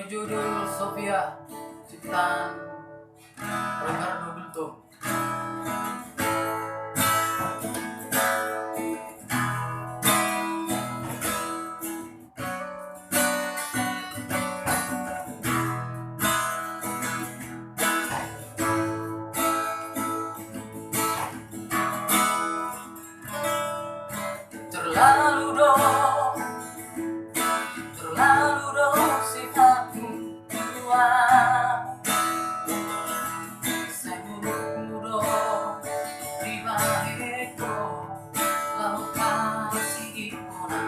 berjudul Sofia, ciptaan Ricardo Gultom. Terlalu dong sifatmu tua. Saya burukmu dong di baikku, lalu kasih ipona.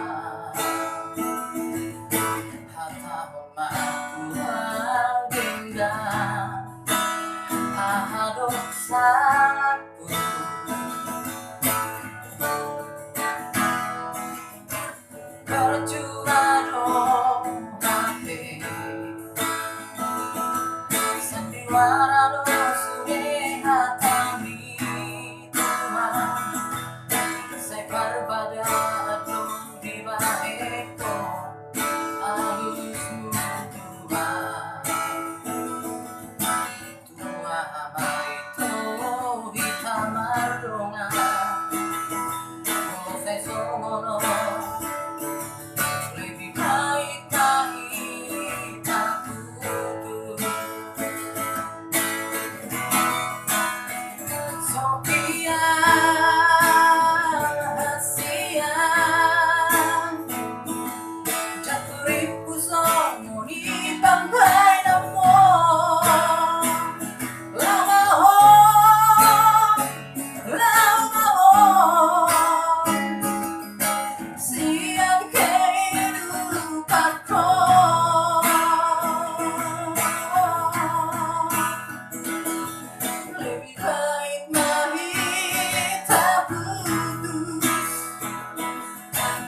Hata memaku agenda, ahadok saku. Percuma dong hati, sandiwara dong sudah hatami Tuhan. Saya berbada dong di baikku, halusmu Tuhan. Tuhan itu hitam ardonga, saya songono.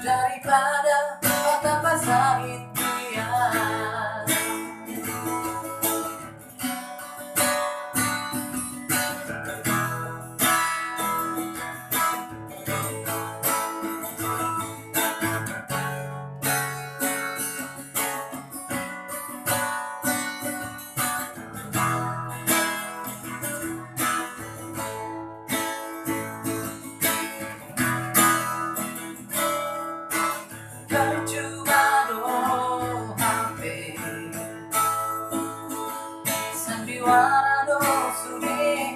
Daripada betapa sakitnya. Percuma dong hati, sandiwara dong sudah